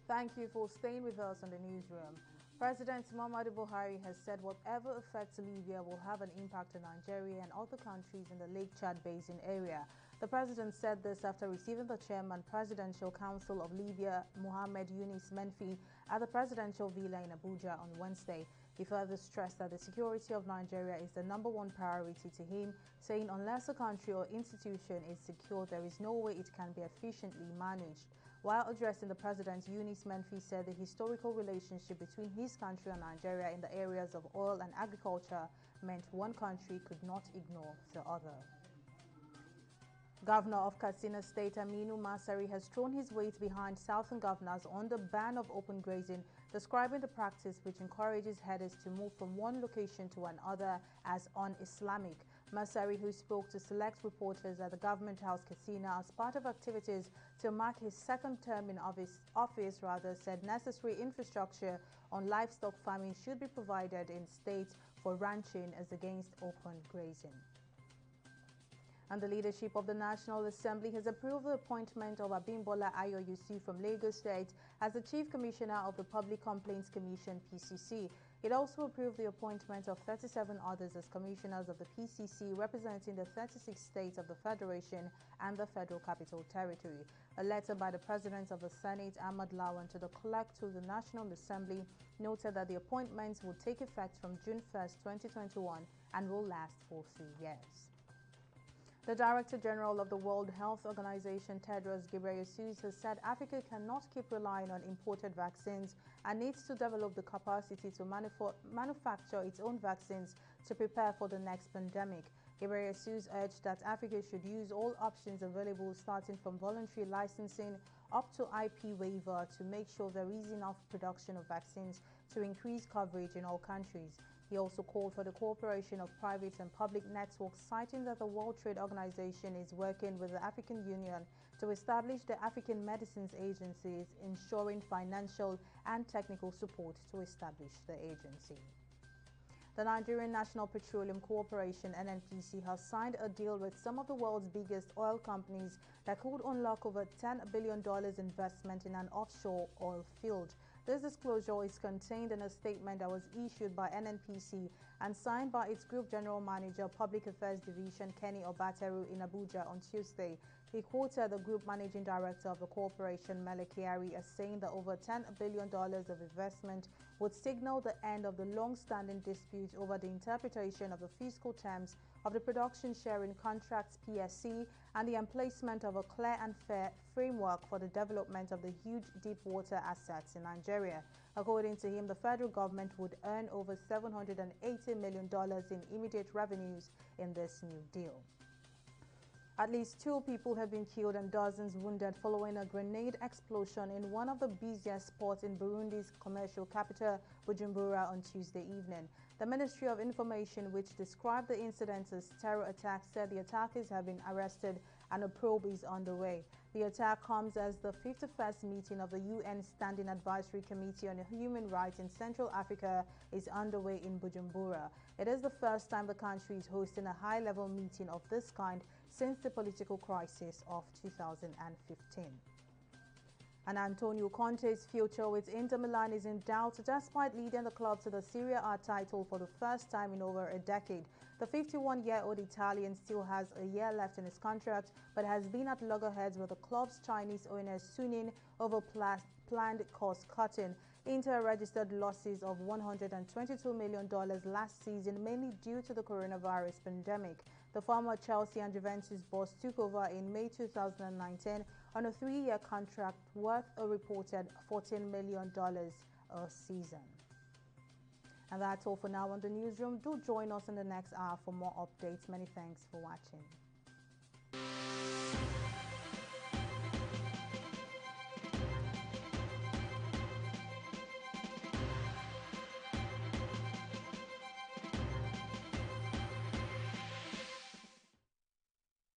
Thank you for staying with us on the newsroom. President Muhammadu Buhari has said whatever affects Libya will have an impact on Nigeria and other countries in the Lake Chad Basin area. The president said this after receiving the chairman Presidential Council of Libya, Mohamed Yunis Menfi, at the presidential villa in Abuja on Wednesday. He further stressed that the security of Nigeria is the #1 priority to him, saying unless a country or institution is secure, there is no way it can be efficiently managed. While addressing the president, Yunis Menfi said the historical relationship between his country and Nigeria in the areas of oil and agriculture meant one country could not ignore the other. Governor of Katsina State Aminu Masari has thrown his weight behind Southern governors on the ban of open grazing, describing the practice which encourages herders to move from one location to another as un-Islamic. Masari, who spoke to select reporters at the Government House Katsina as part of activities to mark his second term in office, said necessary infrastructure on livestock farming should be provided in states for ranching as against open grazing. And the leadership of the National Assembly has approved the appointment of Abimbola Ayo Yusuf from Lagos State as the Chief Commissioner of the Public Complaints Commission (PCC). It also approved the appointment of 37 others as commissioners of the PCC, representing the 36 states of the Federation and the Federal Capital Territory. A letter by the President of the Senate, Ahmad Lawan, to the clerk to the National Assembly noted that the appointments will take effect from June 1st, 2021 and will last for 3 years. The Director General of the World Health Organization, Tedros Ghebreyesus, has said Africa cannot keep relying on imported vaccines and needs to develop the capacity to manufacture its own vaccines to prepare for the next pandemic. Ghebreyesus urged that Africa should use all options available, starting from voluntary licensing up to IP waiver, to make sure there is enough production of vaccines to increase coverage in all countries. He also called for the cooperation of private and public networks, citing that the World Trade Organization is working with the African Union to establish the African Medicines Agencies, ensuring financial and technical support to establish the agency. The Nigerian National Petroleum Corporation (NNPC) has signed a deal with some of the world's biggest oil companies that could unlock over $10 billion investment in an offshore oil field. This disclosure is contained in a statement that was issued by NNPC and signed by its Group General Manager, Public Affairs Division, Kenny Obateru, in Abuja on Tuesday. He quoted the Group Managing Director of the corporation, Mele Kyari, as saying that over $10 billion of investment would signal the end of the long-standing dispute over the interpretation of the fiscal terms of the Production Sharing Contracts (PSC) and the emplacement of a clear and fair framework for the development of the huge deep-water assets in Nigeria. According to him, the federal government would earn over $780 million in immediate revenues in this new deal. At least 2 people have been killed and dozens wounded following a grenade explosion in one of the busiest spots in Burundi's commercial capital, Bujumbura, on Tuesday evening. The Ministry of Information, which described the incident as terror attacks, said the attackers have been arrested and a probe is underway. The attack comes as the 51st meeting of the UN Standing Advisory Committee on Human Rights in Central Africa is underway in Bujumbura. It is the first time the country is hosting a high-level meeting of this kind since the political crisis of 2015. And Antonio Conte's future with Inter Milan is in doubt despite leading the club to the Serie A title for the first time in over a decade. The 51-year-old Italian still has a year left in his contract, but has been at loggerheads with the club's Chinese owner Suning over planned cost-cutting. Inter registered losses of $122 million last season, mainly due to the coronavirus pandemic. The former Chelsea and Juventus boss took over in May 2019 on a 3-year contract worth a reported $14 million a season. And that's all for now on the newsroom. Do join us in the next hour for more updates. Many thanks for watching.